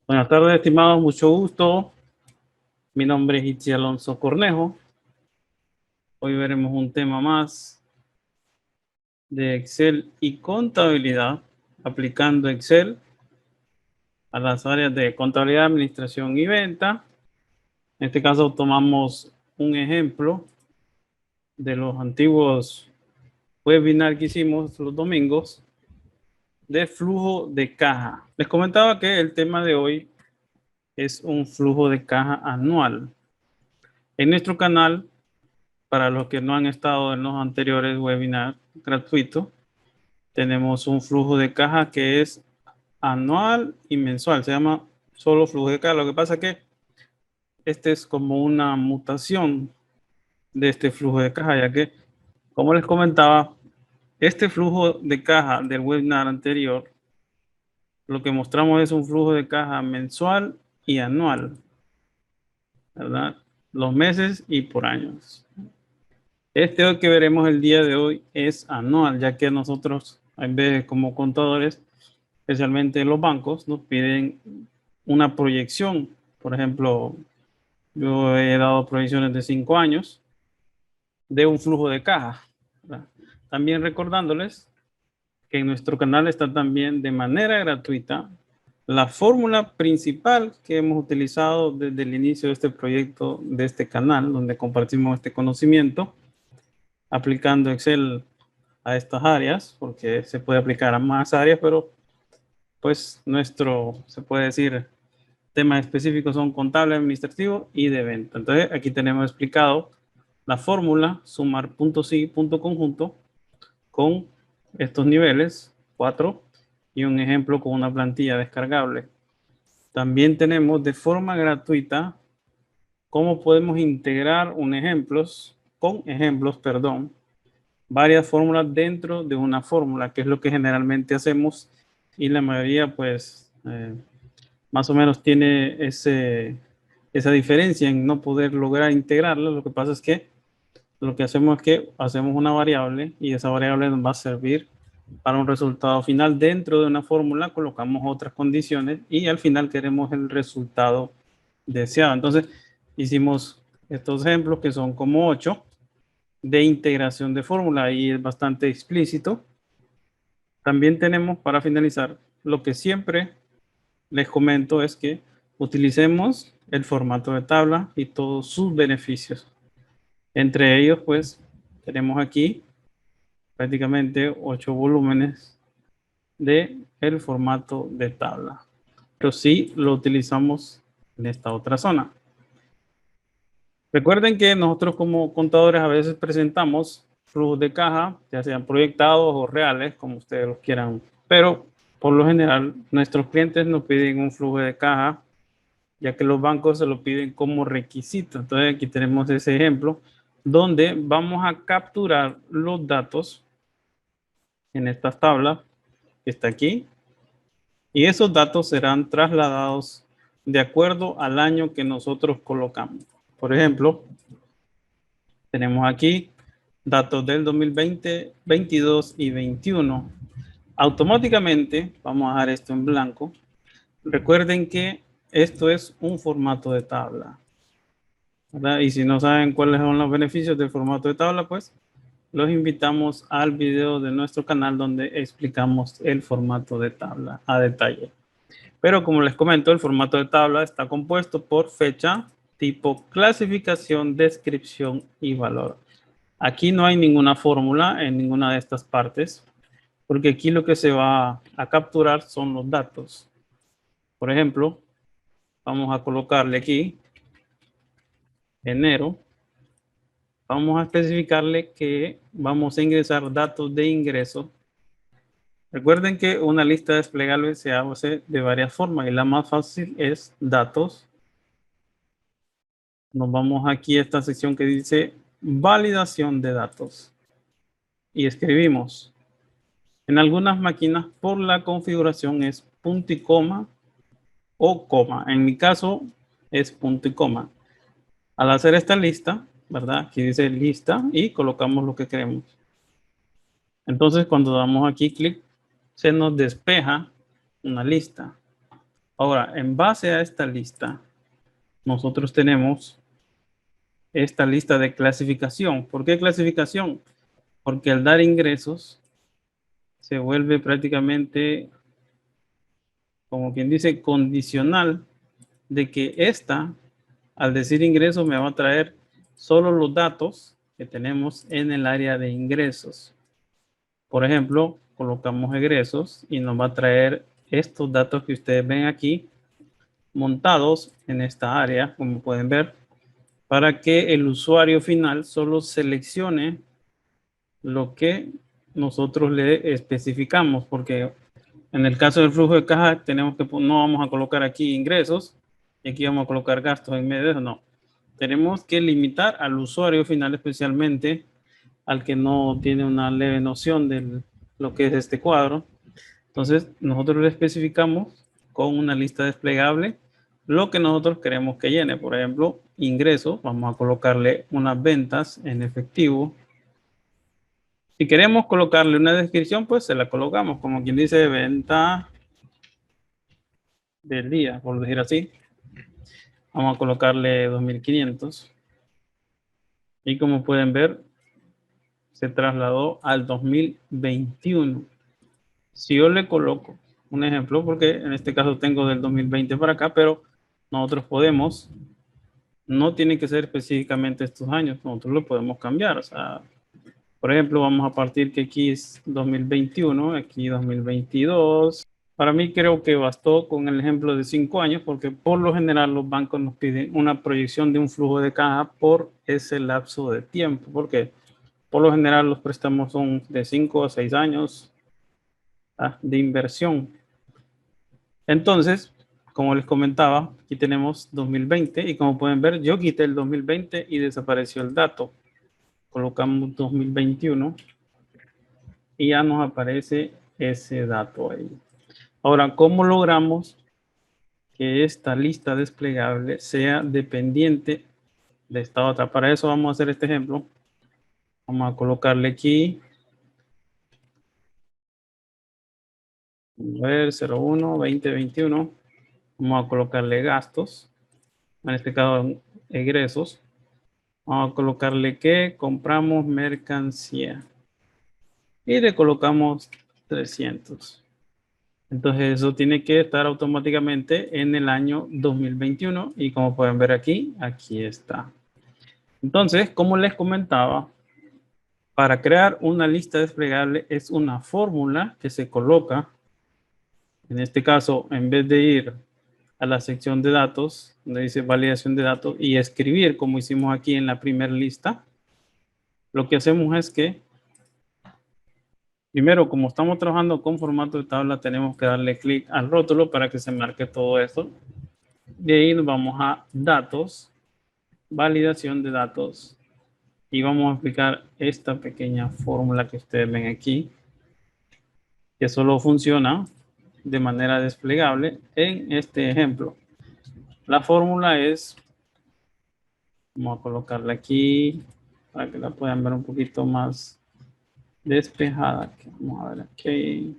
Buenas tardes, estimados, mucho gusto. Mi nombre es Itzi Alonso Cornejo. Hoy veremos un tema más de Excel y contabilidad, aplicando Excel a las áreas de contabilidad, administración y venta. En este caso tomamos un ejemplo de los antiguos webinars que hicimos los domingos de flujo de caja. Les comentaba que el tema de hoy es un flujo de caja anual. En nuestro canal, para los que no han estado en los anteriores webinars gratuitos, tenemos un flujo de caja que es anual y mensual. Se llama solo flujo de caja. Lo que pasa es que este es como una mutación de este flujo de caja, ya que, como les comentaba, este flujo de caja del webinar anterior, lo que mostramos es un flujo de caja mensual y anual, ¿verdad? Los meses y por años. Este hoy que veremos el día de hoy es anual, ya que nosotros, en vez como contadores, especialmente los bancos, nos piden una proyección. Por ejemplo, yo he dado proyecciones de 5 años de un flujo de caja, ¿verdad? También recordándoles que en nuestro canal está también de manera gratuita la fórmula principal que hemos utilizado desde el inicio de este proyecto, de este canal, donde compartimos este conocimiento, aplicando Excel a estas áreas, porque se puede aplicar a más áreas, pero pues nuestro, se puede decir, temas específicos son contable, administrativo y de venta. Entonces aquí tenemos explicado la fórmula sumar puntos y punto conjunto con estos niveles 4 y un ejemplo con una plantilla descargable. También tenemos de forma gratuita cómo podemos integrar varias fórmulas dentro de una fórmula, que es lo que generalmente hacemos y la mayoría pues más o menos tiene esa diferencia en no poder lograr integrarla. Lo que pasa es que lo que hacemos es que hacemos una variable y esa variable nos va a servir para un resultado final. Dentro de una fórmula colocamos otras condiciones y al final queremos el resultado deseado. Entonces hicimos estos ejemplos que son como 8 de integración de fórmula y es bastante explícito. También tenemos, para finalizar, lo que siempre les comento es que utilicemos el formato de tabla y todos sus beneficios. Entre ellos, pues, tenemos aquí prácticamente 8 volúmenes de el formato de tabla. Pero sí lo utilizamos en esta otra zona. Recuerden que nosotros como contadores a veces presentamos flujos de caja, ya sean proyectados o reales, como ustedes los quieran, pero por lo general nuestros clientes nos piden un flujo de caja, ya que los bancos se lo piden como requisito. Entonces aquí tenemos ese ejemplo donde vamos a capturar los datos en estas tablas que está aquí y esos datos serán trasladados de acuerdo al año que nosotros colocamos. Por ejemplo, tenemos aquí datos del 2020, 22 y 21. Automáticamente vamos a dejar esto en blanco. Recuerden que esto es un formato de tabla, ¿verdad? Y si no saben cuáles son los beneficios del formato de tabla, pues los invitamos al video de nuestro canal donde explicamos el formato de tabla a detalle. Pero como les comento, el formato de tabla está compuesto por fecha, tipo, clasificación, descripción y valor. Aquí no hay ninguna fórmula en ninguna de estas partes, porque aquí lo que se va a capturar son los datos. Por ejemplo, vamos a colocarle aquí enero. Vamos a especificarle que vamos a ingresar datos de ingreso. Recuerden que una lista desplegable se hace de varias formas y la más fácil es datos. Nos vamos aquí a esta sección que dice validación de datos y escribimos. En algunas máquinas por la configuración es punto y coma o coma. En mi caso es punto y coma. Al hacer esta lista, ¿verdad? Aquí dice lista y colocamos lo que queremos. Entonces cuando damos aquí clic, se nos despeja una lista. Ahora, en base a esta lista, nosotros tenemos esta lista de clasificación. ¿Por qué clasificación? Porque al dar ingresos se vuelve prácticamente, como quien dice, condicional de que esta, al decir ingresos, me va a traer solo los datos que tenemos en el área de ingresos. Por ejemplo, colocamos egresos y nos va a traer estos datos que ustedes ven aquí montados en esta área, como pueden ver, para que el usuario final solo seleccione lo que nosotros le especificamos, porque en el caso del flujo de caja tenemos que, no vamos a colocar aquí ingresos y aquí vamos a colocar gastos en medio de eso, no. Tenemos que limitar al usuario final, especialmente al que no tiene una leve noción de lo que es este cuadro. Entonces, nosotros le especificamos con una lista desplegable lo que nosotros queremos que llene. Por ejemplo, ingresos, vamos a colocarle unas ventas en efectivo. Si queremos colocarle una descripción, pues se la colocamos, como quien dice, venta del día, por decir así. Vamos a colocarle 2500. Y como pueden ver, se trasladó al 2021. Si yo le coloco un ejemplo, porque en este caso tengo del 2020 para acá, pero nosotros podemos, no tiene que ser específicamente estos años, nosotros lo podemos cambiar. O sea, por ejemplo, vamos a partir que aquí es 2021, aquí 2022. Para mí creo que bastó con el ejemplo de 5 años, porque por lo general los bancos nos piden una proyección de un flujo de caja por ese lapso de tiempo, porque por lo general los préstamos son de 5 a 6 años de inversión. Entonces, como les comentaba, aquí tenemos 2020 y como pueden ver, yo quité el 2020 y desapareció el dato. Colocamos 2021 y ya nos aparece ese dato ahí. Ahora, ¿cómo logramos que esta lista desplegable sea dependiente de esta otra? Para eso vamos a hacer este ejemplo. Vamos a colocarle aquí, a ver, 01, 2021. Vamos a colocarle gastos, en este caso egresos. Vamos a colocarle que compramos mercancía y le colocamos 300. Entonces eso tiene que estar automáticamente en el año 2021 y como pueden ver aquí, aquí está. Entonces, como les comentaba, para crear una lista desplegable es una fórmula que se coloca, en este caso, en vez de ir a la sección de datos, donde dice validación de datos, y escribir como hicimos aquí en la primera lista, lo que hacemos es que, primero, como estamos trabajando con formato de tabla, tenemos que darle clic al rótulo para que se marque todo esto. De ahí nos vamos a datos, validación de datos, y vamos a aplicar esta pequeña fórmula que ustedes ven aquí, que solo funciona de manera desplegable en este ejemplo. La fórmula es, vamos a colocarla aquí para que la puedan ver un poquito más despejada. Vamos a ver aquí.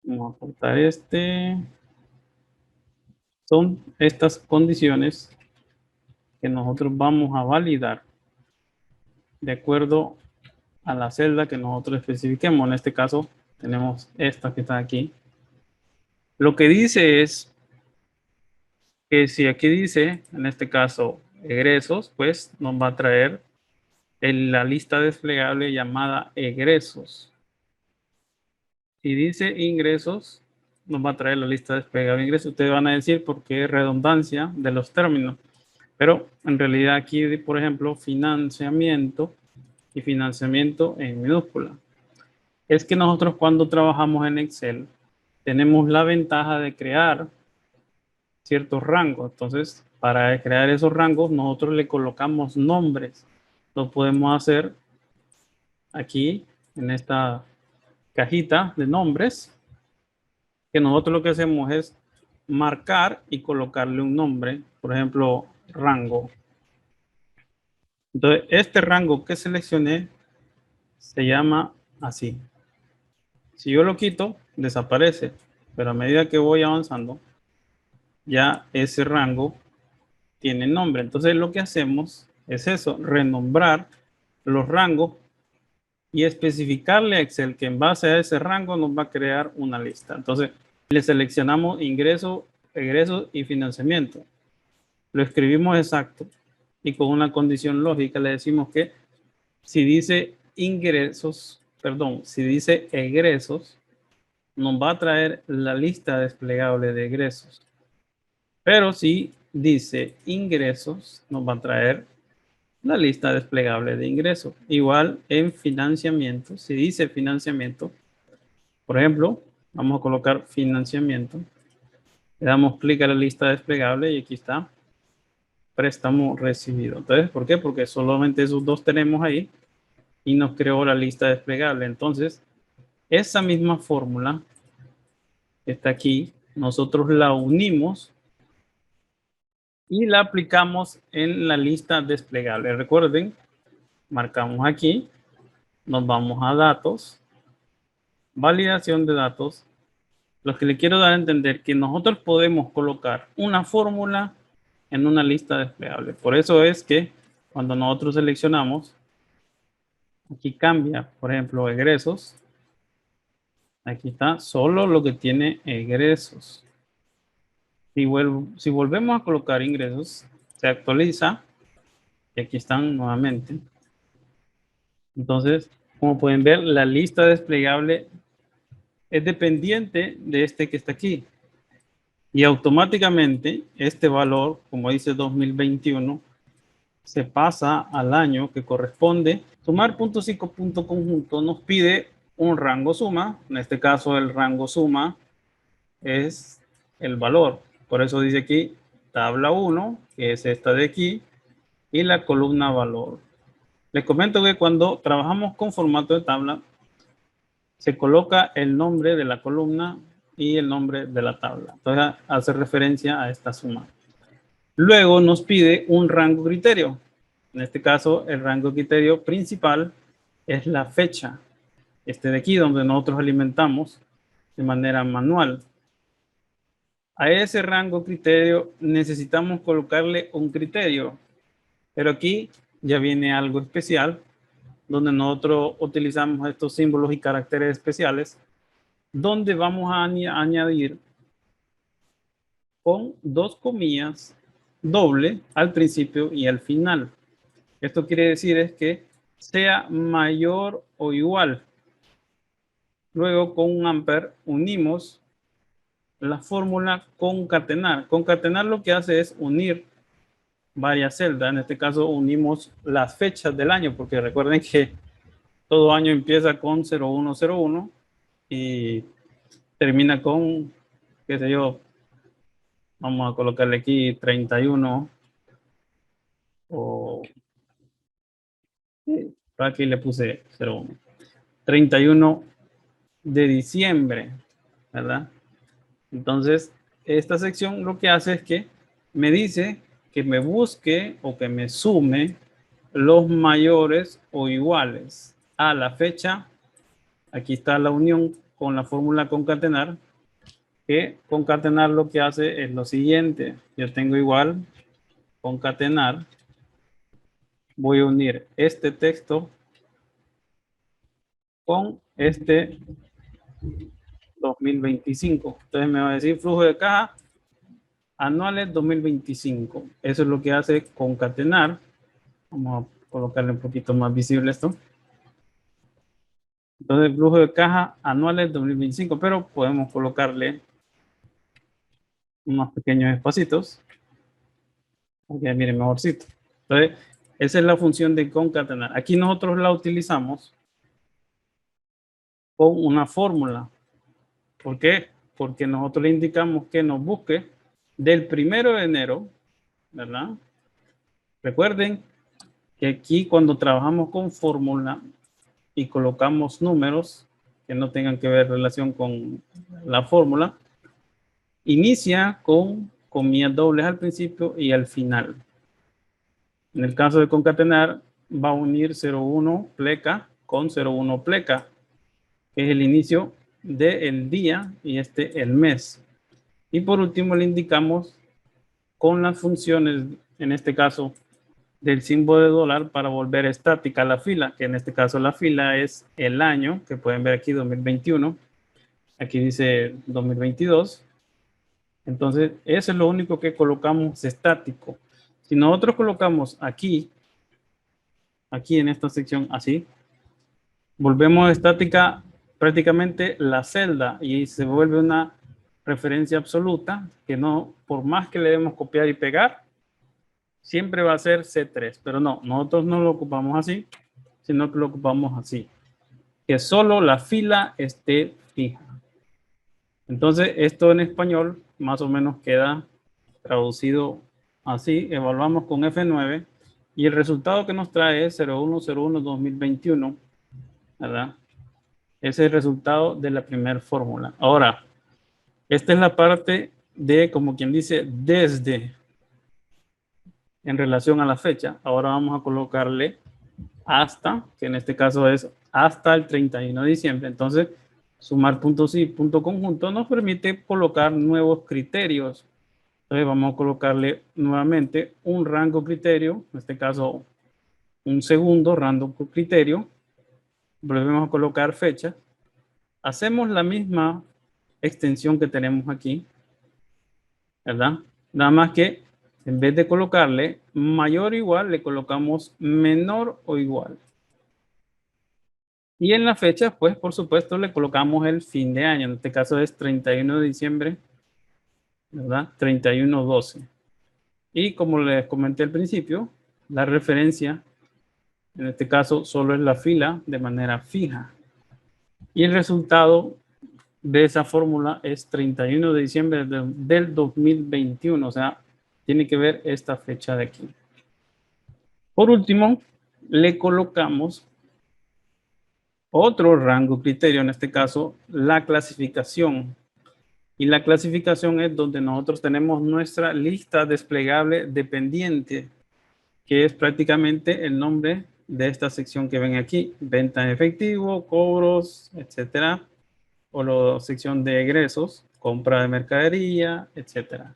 Vamos a cortar este. Son estas condiciones que nosotros vamos a validar de acuerdo a la celda que nosotros especifiquemos. En este caso, tenemos esta que está aquí. Lo que dice es que si aquí dice, en este caso, egresos, pues nos va a traer la lista desplegable llamada egresos. Si dice ingresos, nos va a traer la lista desplegable de ingresos. Ustedes van a decir por qué redundancia de los términos. Pero en realidad aquí, por ejemplo, financiamiento y financiamiento en minúscula. Es que nosotros cuando trabajamos en Excel tenemos la ventaja de crear ciertos rangos. Entonces, para crear esos rangos, nosotros le colocamos nombres. Lo podemos hacer aquí en esta cajita de nombres, que nosotros lo que hacemos es marcar y colocarle un nombre, por ejemplo, rango. Entonces, este rango que seleccioné se llama así. Si yo lo quito, desaparece. pero a medida que voy avanzando, ya ese rango tiene nombre. Entonces lo que hacemos es eso, renombrar los rangos y especificarle a Excel que en base a ese rango nos va a crear una lista. Entonces le seleccionamos ingresos, egresos y financiamiento. Lo escribimos exacto y con una condición lógica le decimos que si dice ingresos, perdón, si dice egresos, nos va a traer la lista desplegable de egresos. Pero si dice ingresos, nos va a traer la lista desplegable de ingresos. Igual en financiamiento, si dice financiamiento, por ejemplo, vamos a colocar financiamiento, le damos clic a la lista desplegable y aquí está préstamo recibido. Entonces, ¿por qué? Porque solamente esos dos tenemos ahí y nos creó la lista desplegable. Entonces, esa misma fórmula que está aquí, nosotros la unimos y la aplicamos en la lista desplegable. Recuerden, marcamos aquí, nos vamos a datos, validación de datos. Lo que le quiero dar a entender que nosotros podemos colocar una fórmula en una lista desplegable. Por eso es que cuando nosotros seleccionamos, aquí cambia, por ejemplo, egresos. Aquí está solo lo que tiene egresos. Si volvemos a colocar ingresos, se actualiza y aquí están nuevamente. Entonces, como pueden ver, la lista desplegable es dependiente de este que está aquí. Y automáticamente este valor, como dice 2021, se pasa al año que corresponde. Sumar puntos y punto conjunto nos pide un rango suma. En este caso, el rango suma es el valor. Por eso dice aquí tabla 1, que es esta de aquí, y la columna valor. Les comento que cuando trabajamos con formato de tabla, se coloca el nombre de la columna y el nombre de la tabla. Entonces hace referencia a esta suma. Luego nos pide un rango criterio. En este caso, el rango criterio principal es la fecha. Este de aquí, donde nosotros alimentamos de manera manual. A ese rango criterio necesitamos colocarle un criterio. Pero aquí ya viene algo especial, donde nosotros utilizamos estos símbolos y caracteres especiales, donde vamos a añadir con dos comillas doble al principio y al final. Esto quiere decir es que sea mayor o igual. Luego con un amper unimos la fórmula concatenar. Concatenar lo que hace es unir varias celdas. En este caso unimos las fechas del año, porque recuerden que todo año empieza con 0101 y termina con, qué sé yo, vamos a colocarle aquí 31 o aquí le puse 01. 31 de diciembre, ¿verdad? Entonces, esta sección lo que hace es que me dice que me busque o que me sume los mayores o iguales a la fecha. Aquí está la unión con la fórmula concatenar, que concatenar lo que hace es lo siguiente. Yo tengo igual concatenar. Voy a unir este texto con este 2025. Entonces me va a decir flujo de caja anuales 2025. Eso es lo que hace concatenar. Vamos a colocarle un poquito más visible esto. Entonces, flujo de caja anuales 2025, pero podemos colocarle unos pequeños espacitos. Porque miren, mejorcito. Entonces, esa es la función de concatenar. Aquí nosotros la utilizamos con una fórmula. ¿Por qué? Porque nosotros le indicamos que nos busque del 1 de enero, ¿verdad? Recuerden que aquí cuando trabajamos con fórmula y colocamos números que no tengan que ver relación con la fórmula, inicia con comillas dobles al principio y al final. En el caso de concatenar, va a unir 01 pleca con 01 pleca, que es el inicio del día y este el mes. Y por último le indicamos con las funciones, en este caso, del símbolo de dólar para volver estática la fila, que en este caso la fila es el año, que pueden ver aquí 2021. Aquí dice 2022. Entonces, eso es lo único que colocamos estático. Si nosotros colocamos aquí en esta sección así, volvemos estática prácticamente la celda y se vuelve una referencia absoluta que no, por más que le demos copiar y pegar, siempre va a ser C3. Pero no, nosotros no lo ocupamos así, sino que lo ocupamos así. Que solo la fila esté fija. Entonces, esto en español más o menos queda traducido así. Evaluamos con F9 y el resultado que nos trae es 0101-2021, ¿verdad? Ese es el resultado de la primera fórmula. Ahora, esta es la parte de, como quien dice, desde en relación a la fecha. Ahora vamos a colocarle hasta, que en este caso es hasta el 31 de diciembre. Entonces, sumar puntos y punto conjunto nos permite colocar nuevos criterios. Entonces, vamos a colocarle nuevamente un rango criterio, en este caso un segundo rango criterio. Volvemos a colocar fecha. Hacemos la misma extensión que tenemos aquí, ¿verdad? Nada más que en vez de colocarle mayor o igual, le colocamos menor o igual. Y en la fecha, pues por supuesto, le colocamos el fin de año. En este caso es 31 de diciembre, ¿verdad? 31/12. Y como les comenté al principio, la referencia, en este caso, solo es la fila de manera fija. Y el resultado de esa fórmula es 31 de diciembre del 2021. O sea, tiene que ver esta fecha de aquí. Por último, le colocamos otro rango criterio, en este caso, la clasificación. Y la clasificación es donde nosotros tenemos nuestra lista desplegable dependiente, que es prácticamente el nombre de esta sección que ven aquí: venta en efectivo, cobros, etcétera, o la sección de egresos, compra de mercadería, etcétera.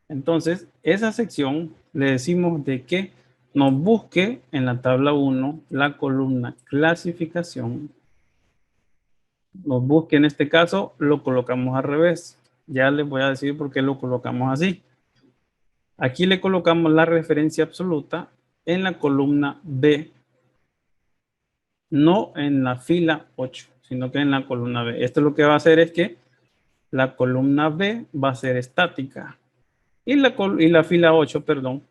Entonces, esa sección le decimos de que nos busque en la tabla 1 la columna clasificación. Nos busque, en este caso lo colocamos al revés. Ya les voy a decir por qué lo colocamos así. Aquí le colocamos la referencia absoluta en la columna B, no en la fila 8, sino que en la columna B. Esto lo que va a hacer es que la columna B va a ser estática y la fila 8, perdón,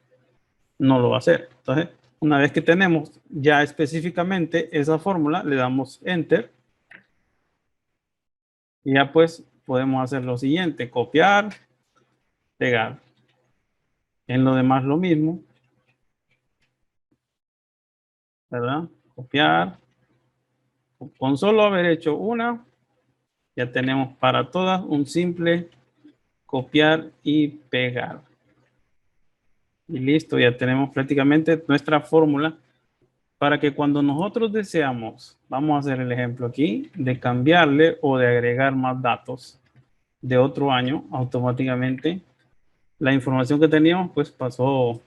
no lo va a hacer. Entonces, una vez que tenemos ya específicamente esa fórmula, le damos Enter y ya pues podemos hacer lo siguiente: copiar, pegar. En lo demás lo mismo, ¿verdad? Copiar. Con solo haber hecho una, ya tenemos para todas un simple copiar y pegar. Y listo, ya tenemos prácticamente nuestra fórmula para que cuando nosotros deseamos, vamos a hacer el ejemplo aquí, de cambiarle o de agregar más datos de otro año, automáticamente la información que teníamos pues pasó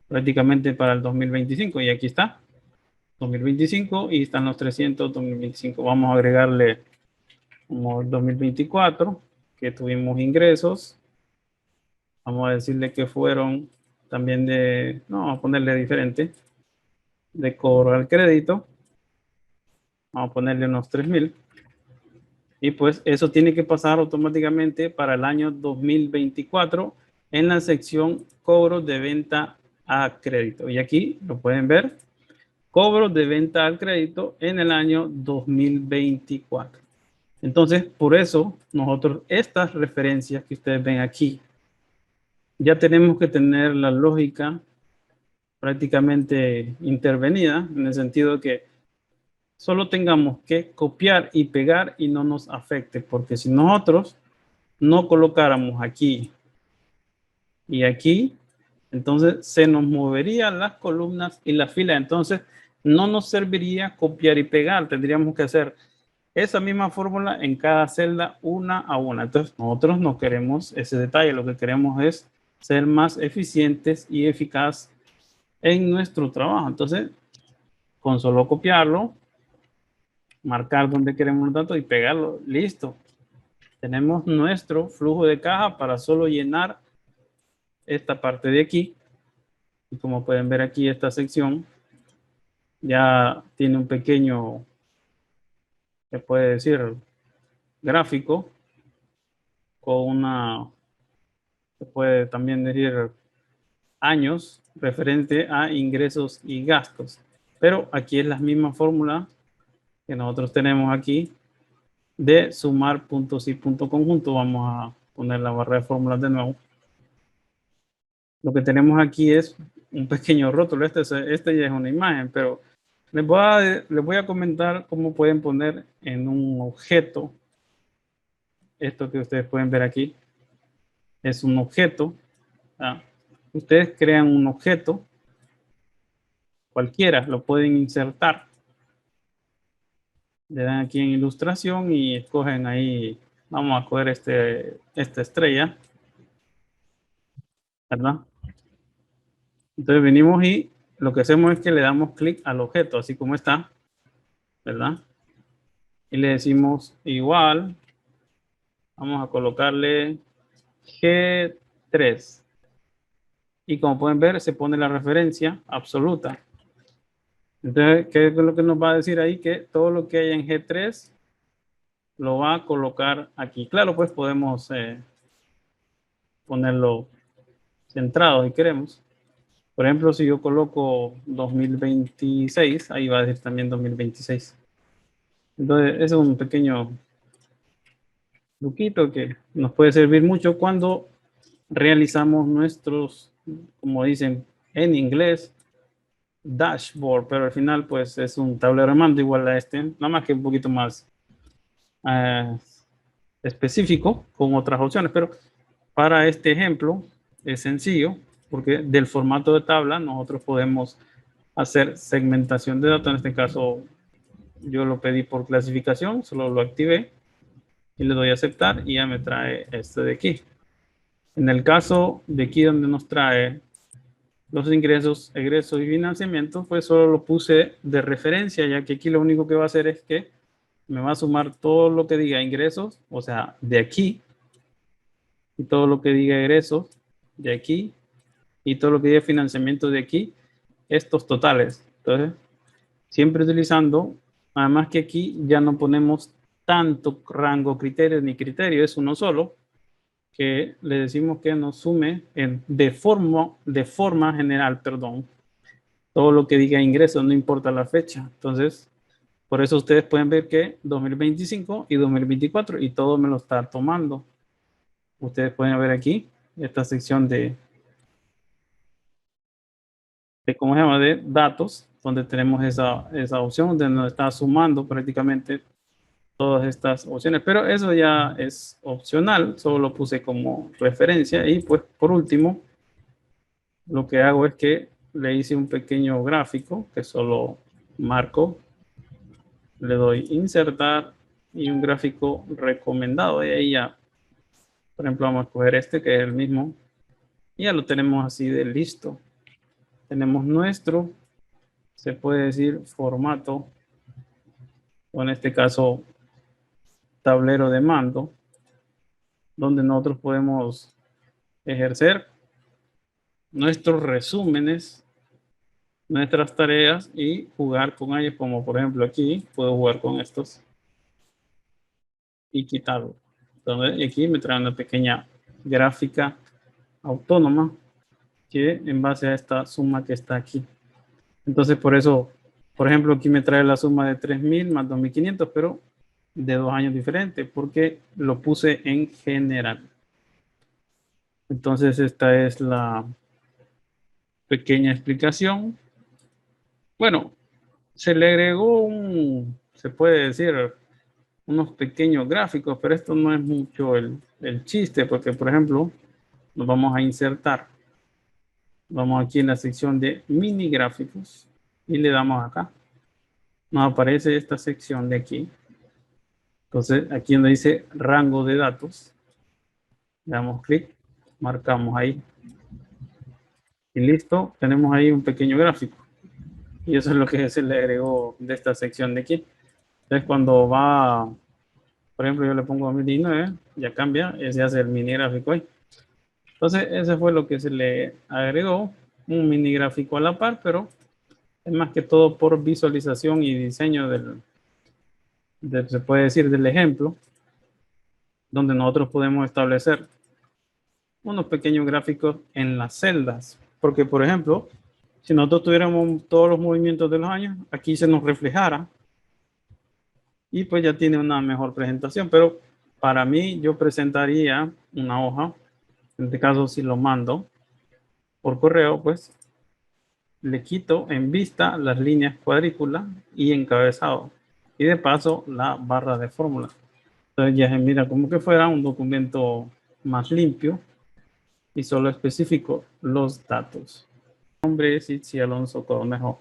prácticamente para el 2025 y aquí está 2025 y están los 300 2025. Vamos a agregarle como el 2024 que tuvimos ingresos. Vamos a decirle que fueron también de, no, vamos a ponerle diferente, de cobro al crédito. Vamos a ponerle unos 3,000. Y pues eso tiene que pasar automáticamente para el año 2024 en la sección cobros de venta a crédito. Y aquí lo pueden ver, cobros de venta al crédito en el año 2024. Entonces, por eso nosotros estas referencias que ustedes ven aquí, ya tenemos que tener la lógica prácticamente intervenida, en el sentido que solo tengamos que copiar y pegar y no nos afecte, porque si nosotros no colocáramos aquí y aquí, entonces se nos moverían las columnas y la fila, entonces no nos serviría copiar y pegar, tendríamos que hacer esa misma fórmula en cada celda una a una. Entonces, nosotros no queremos ese detalle, lo que queremos es ser más eficientes y eficaz en nuestro trabajo. Entonces, con solo copiarlo, marcar donde queremos los datos y pegarlo, listo. Tenemos nuestro flujo de caja para solo llenar esta parte de aquí. Y como pueden ver aquí, esta sección ya tiene un pequeño, se puede decir, gráfico con una, se puede también decir años referente a ingresos y gastos. Pero aquí es la misma fórmula que nosotros tenemos aquí de sumar puntos y punto conjunto. Vamos a poner la barra de fórmulas de nuevo. Lo que tenemos aquí es un pequeño rótulo. Este ya es una imagen, pero les voy a comentar cómo pueden poner en un objeto. Esto que ustedes pueden ver aquí es un objeto. ¿Ah? Ustedes crean un objeto, cualquiera, lo pueden insertar. Le dan aquí en ilustración y escogen ahí, vamos a coger esta estrella, ¿verdad? Entonces venimos y lo que hacemos es que le damos clic al objeto, así como está, ¿verdad? Y le decimos igual, vamos a colocarle G3. Y como pueden ver, se pone la referencia absoluta. Entonces, ¿qué es lo que nos va a decir ahí? Que todo lo que hay en G3 lo va a colocar aquí. Claro, pues podemos ponerlo centrado si queremos. Por ejemplo, si yo coloco 2026, ahí va a decir también 2026. Entonces, ese es un pequeño truquito que nos puede servir mucho cuando realizamos nuestros, como dicen en inglés, dashboard, pero al final pues es un tablero de mando igual a este, nada más que un poquito más eh, específico con otras opciones, pero para este ejemplo es sencillo porque del formato de tabla nosotros podemos hacer segmentación de datos. En este caso yo lo pedí por clasificación, solo lo activé y le doy a aceptar y ya me trae este de aquí. En el caso de aquí donde nos trae los ingresos, egresos y financiamientos, pues solo lo puse de referencia, ya que aquí lo único que va a hacer es que me va a sumar todo lo que diga ingresos, o sea, de aquí, y todo lo que diga egresos de aquí, y todo lo que diga financiamiento de aquí, estos totales. Entonces, siempre utilizando, además que aquí ya no ponemos tanto rango criterio ni criterio, es uno solo, que le decimos que nos sume de forma general, perdón, todo lo que diga ingresos, no importa la fecha. Entonces, por eso ustedes pueden ver que 2025 y 2024 y todo me lo está tomando. Ustedes pueden ver aquí esta sección de ¿cómo se llama? De datos, donde tenemos esa opción donde nos está sumando prácticamente todas estas opciones, pero eso ya es opcional, solo lo puse como referencia y pues por último lo que hago es que le hice un pequeño gráfico que solo marco, le doy insertar y un gráfico recomendado y ahí ya, por ejemplo, vamos a escoger este que es el mismo y ya lo tenemos así de listo. Tenemos nuestro, se puede decir, formato, o en este caso tablero de mando, donde nosotros podemos ejercer nuestros resúmenes, nuestras tareas y jugar con ellos, como por ejemplo aquí puedo jugar con estos y quitarlo. Entonces, aquí me trae una pequeña gráfica autónoma que en base a esta suma que está aquí. Entonces, por eso, por ejemplo, aquí me trae la suma de 3.000 más 2.500, pero de 2 años diferentes, porque lo puse en general. Entonces, esta es la pequeña explicación. Bueno, se le agregó se puede decir, unos pequeños gráficos, pero esto no es mucho el chiste, porque, por ejemplo, nos vamos a insertar. Vamos aquí en la sección de mini gráficos y le damos acá. Nos aparece esta sección de aquí. Entonces, aquí donde dice rango de datos, le damos clic, marcamos ahí. Y listo, tenemos ahí un pequeño gráfico. Y eso es lo que se le agregó de esta sección de aquí. Entonces, cuando va, por ejemplo, yo le pongo 2019, ya cambia, ese hace el mini gráfico ahí. Entonces, ese fue lo que se le agregó, un mini gráfico a la par, pero es más que todo por visualización y diseño se puede decir, del ejemplo, donde nosotros podemos establecer unos pequeños gráficos en las celdas. Porque, por ejemplo, si nosotros tuviéramos todos los movimientos de los años, aquí se nos reflejara y pues ya tiene una mejor presentación. Pero para mí, yo presentaría una hoja. En este caso, si lo mando por correo, pues le quito en vista las líneas cuadrículas y encabezado. Y de paso, la barra de fórmula. Entonces ya se mira como que fuera un documento más limpio y solo especifico los datos. Mi nombre es Itzi Alonso Cornejo.